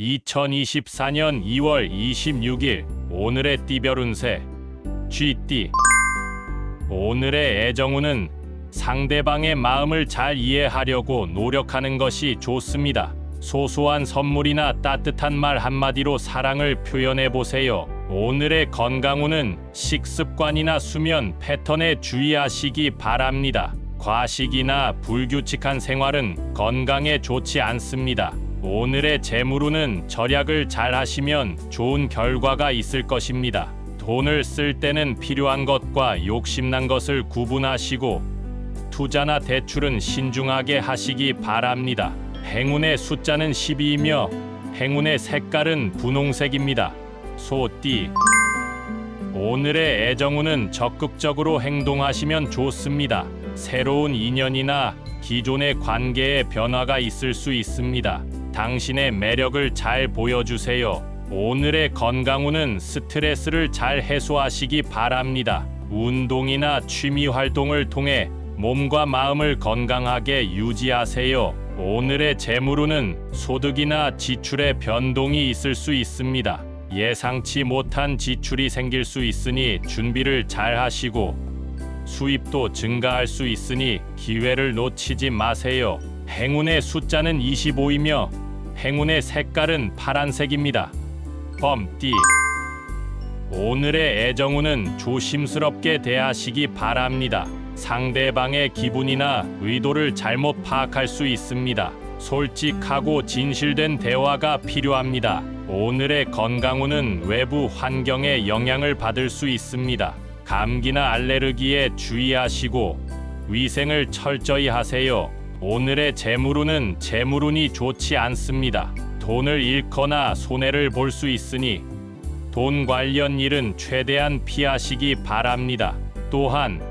2024년 2월 26일 오늘의 띠별 운세 쥐띠. 오늘의 애정운은 상대방의 마음을 잘 이해하려고 노력하는 것이 좋습니다. 소소한 선물이나 따뜻한 말 한마디로 사랑을 표현해 보세요. 오늘의 건강운은 식습관이나 수면 패턴에 주의하시기 바랍니다. 과식이나 불규칙한 생활은 건강에 좋지 않습니다. 오늘의 재물운은 절약을 잘 하시면 좋은 결과가 있을 것입니다. 돈을 쓸 때는 필요한 것과 욕심난 것을 구분하시고 투자나 대출은 신중하게 하시기 바랍니다. 행운의 숫자는 12이며 행운의 색깔은 분홍색입니다. 소띠. 오늘의 애정운은 적극적으로 행동하시면 좋습니다. 새로운 인연이나 기존의 관계에 변화가 있을 수 있습니다. 당신의 매력을 잘 보여주세요. 오늘의 건강운은 스트레스를 잘 해소하시기 바랍니다. 운동이나 취미 활동을 통해 몸과 마음을 건강하게 유지하세요. 오늘의 재물운은 소득이나 지출의 변동이 있을 수 있습니다. 예상치 못한 지출이 생길 수 있으니 준비를 잘 하시고 수입도 증가할 수 있으니 기회를 놓치지 마세요. 행운의 숫자는 25이며 행운의 색깔은 파란색입니다. 범띠. 오늘의 애정운은 조심스럽게 대하시기 바랍니다. 상대방의 기분이나 의도를 잘못 파악할 수 있습니다. 솔직하고 진실된 대화가 필요합니다. 오늘의 건강운은 외부 환경에 영향을 받을 수 있습니다. 감기나 알레르기에 주의하시고 위생을 철저히 하세요. 오늘의 재물운은 재물운이 좋지 않습니다. 돈을 잃거나 손해를 볼 수 있으니 돈 관련 일은 최대한 피하시기 바랍니다. 또한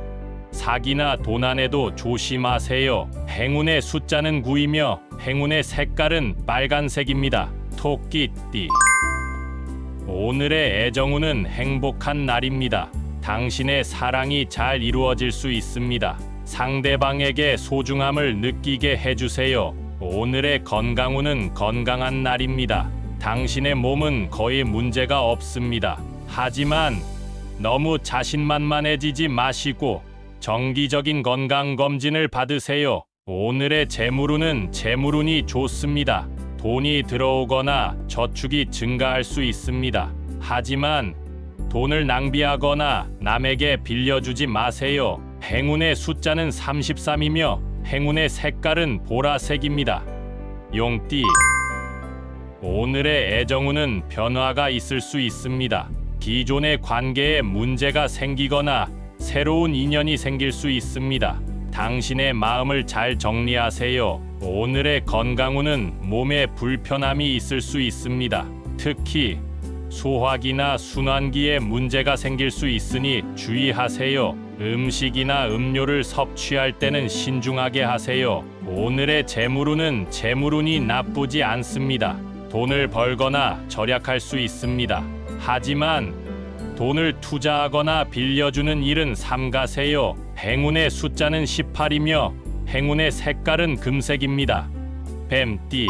사기나 도난에도 조심하세요. 행운의 숫자는 9이며 행운의 색깔은 빨간색입니다. 토끼띠. 오늘의 애정운은 행복한 날입니다. 당신의 사랑이 잘 이루어질 수 있습니다. 상대방에게 소중함을 느끼게 해주세요. 오늘의 건강운은 건강한 날입니다. 당신의 몸은 거의 문제가 없습니다. 하지만 너무 자신만만해지지 마시고 정기적인 건강검진을 받으세요. 오늘의 재물운은 재물운이 좋습니다. 돈이 들어오거나 저축이 증가할 수 있습니다. 하지만 돈을 낭비하거나 남에게 빌려주지 마세요. 행운의 숫자는 33이며 행운의 색깔은 보라색입니다. 용띠. 오늘의 애정운은 변화가 있을 수 있습니다. 기존의 관계에 문제가 생기거나 새로운 인연이 생길 수 있습니다. 당신의 마음을 잘 정리하세요. 오늘의 건강운은 몸에 불편함이 있을 수 있습니다. 특히 소화기나 순환기에 문제가 생길 수 있으니 주의하세요. 음식이나 음료를 섭취할 때는 신중하게 하세요. 오늘의 재물운은 재물운이 나쁘지 않습니다. 돈을 벌거나 절약할 수 있습니다. 하지만 돈을 투자하거나 빌려주는 일은 삼가세요. 행운의 숫자는 18이며 행운의 색깔은 금색입니다. 뱀띠.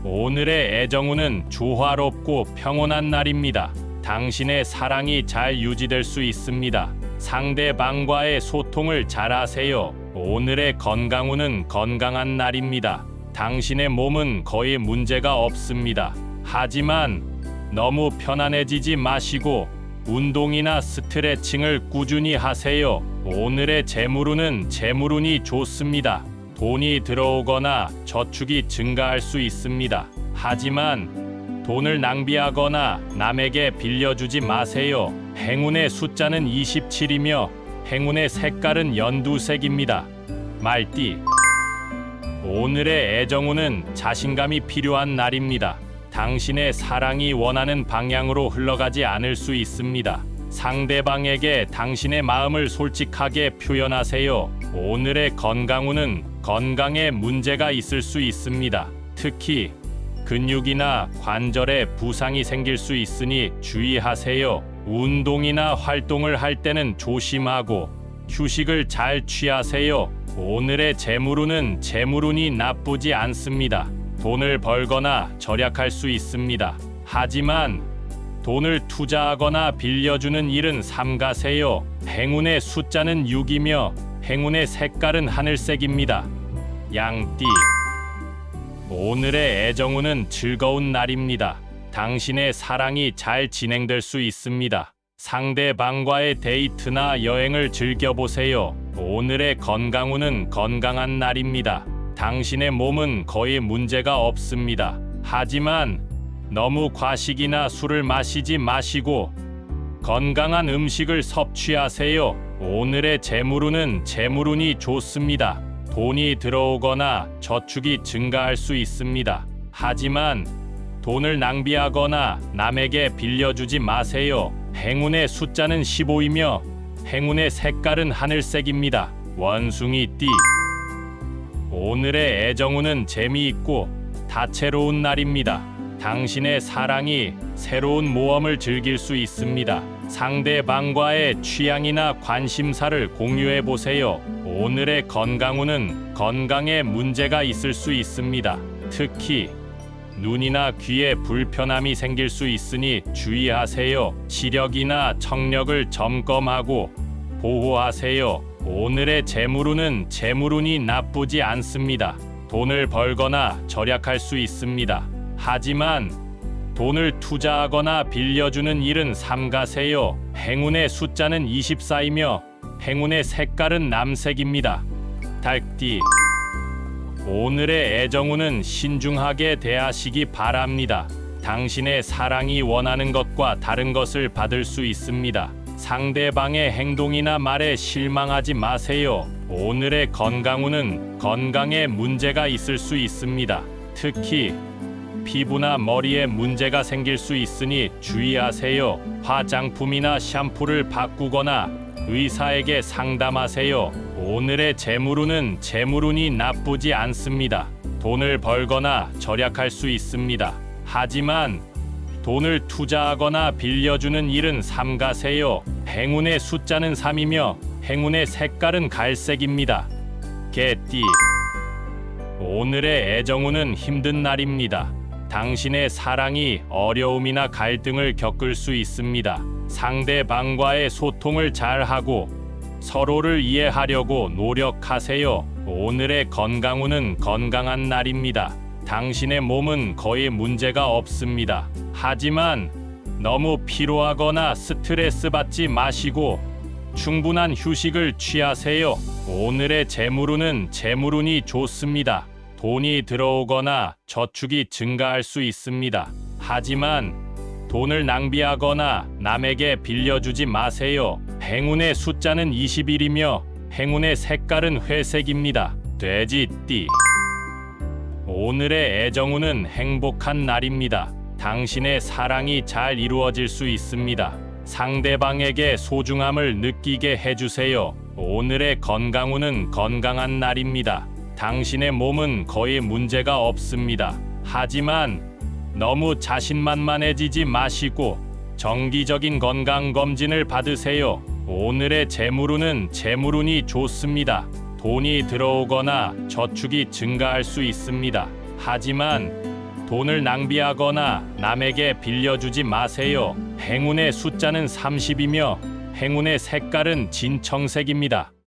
오늘의 애정운은 조화롭고 평온한 날입니다. 당신의 사랑이 잘 유지될 수 있습니다. 상대방과의 소통을 잘하세요. 오늘의 건강운은 건강한 날입니다. 당신의 몸은 거의 문제가 없습니다. 하지만 너무 편안해지지 마시고 운동이나 스트레칭을 꾸준히 하세요. 오늘의 재물운은 재물운이 좋습니다. 돈이 들어오거나 저축이 증가할 수 있습니다. 하지만 돈을 낭비하거나 남에게 빌려주지 마세요. 행운의 숫자는 27이며 행운의 색깔은 연두색입니다. 말띠. 오늘의 애정운은 자신감이 필요한 날입니다. 당신의 사랑이 원하는 방향으로 흘러가지 않을 수 있습니다. 상대방에게 당신의 마음을 솔직하게 표현하세요. 오늘의 건강운은 건강에 문제가 있을 수 있습니다. 특히 근육이나 관절에 부상이 생길 수 있으니 주의하세요. 운동이나 활동을 할 때는 조심하고 휴식을 잘 취하세요. 오늘의 재물운은 재물운이 나쁘지 않습니다. 돈을 벌거나 절약할 수 있습니다. 하지만 돈을 투자하거나 빌려주는 일은 삼가세요. 행운의 숫자는 6이며 행운의 색깔은 하늘색입니다. 양띠. 오늘의 애정운은 즐거운 날입니다. 당신의 사랑이 잘 진행될 수 있습니다. 상대방과의 데이트나 여행을 즐겨보세요. 오늘의 건강운은 건강한 날입니다. 당신의 몸은 거의 문제가 없습니다. 하지만 너무 과식이나 술을 마시지 마시고 건강한 음식을 섭취하세요. 오늘의 재물운은 재물운이 좋습니다. 돈이 들어오거나 저축이 증가할 수 있습니다. 하지만 돈을 낭비하거나 남에게 빌려주지 마세요. 행운의 숫자는 15이며 행운의 색깔은 하늘색입니다. 원숭이띠. 오늘의 애정운은 재미있고 다채로운 날입니다. 당신의 사랑이 새로운 모험을 즐길 수 있습니다. 상대방과의 취향이나 관심사를 공유해 보세요. 오늘의 건강운은 건강에 문제가 있을 수 있습니다. 특히 눈이나 귀에 불편함이 생길 수 있으니 주의하세요. 시력이나 청력을 점검하고 보호하세요. 오늘의 재물운은 재물운이 나쁘지 않습니다. 돈을 벌거나 절약할 수 있습니다. 하지만 돈을 투자하거나 빌려주는 일은 삼가세요. 행운의 숫자는 24이며 행운의 색깔은 남색입니다. 달띠. 오늘의 애정운은 신중하게 대하시기 바랍니다. 당신의 사랑이 원하는 것과 다른 것을 받을 수 있습니다. 상대방의 행동이나 말에 실망하지 마세요. 오늘의 건강운은 건강에 문제가 있을 수 있습니다. 특히 피부나 머리에 문제가 생길 수 있으니 주의하세요. 화장품이나 샴푸를 바꾸거나 의사에게 상담하세요. 오늘의 재물운은 재물운이 나쁘지 않습니다. 돈을 벌거나 절약할 수 있습니다. 하지만 돈을 투자하거나 빌려주는 일은 삼가세요. 행운의 숫자는 3이며 행운의 색깔은 갈색입니다. 개띠. 오늘의 애정운은 힘든 날입니다. 당신의 사랑이 어려움이나 갈등을 겪을 수 있습니다. 상대방과의 소통을 잘하고 서로를 이해하려고 노력하세요. 오늘의 건강운은 건강한 날입니다. 당신의 몸은 거의 문제가 없습니다. 하지만 너무 피로하거나 스트레스 받지 마시고 충분한 휴식을 취하세요. 오늘의 재물운은 재물운이 좋습니다. 돈이 들어오거나 저축이 증가할 수 있습니다. 하지만 돈을 낭비하거나 남에게 빌려주지 마세요. 행운의 숫자는 21이며 행운의 색깔은 회색입니다. 돼지띠. 오늘의 애정운은 행복한 날입니다. 당신의 사랑이 잘 이루어질 수 있습니다. 상대방에게 소중함을 느끼게 해주세요. 오늘의 건강운은 건강한 날입니다. 당신의 몸은 거의 문제가 없습니다. 하지만 너무 자신만만해지지 마시고 정기적인 건강검진을 받으세요. 오늘의 재물운은 재물운이 좋습니다. 돈이 들어오거나 저축이 증가할 수 있습니다. 하지만 돈을 낭비하거나 남에게 빌려주지 마세요. 행운의 숫자는 30이며 행운의 색깔은 진청색입니다.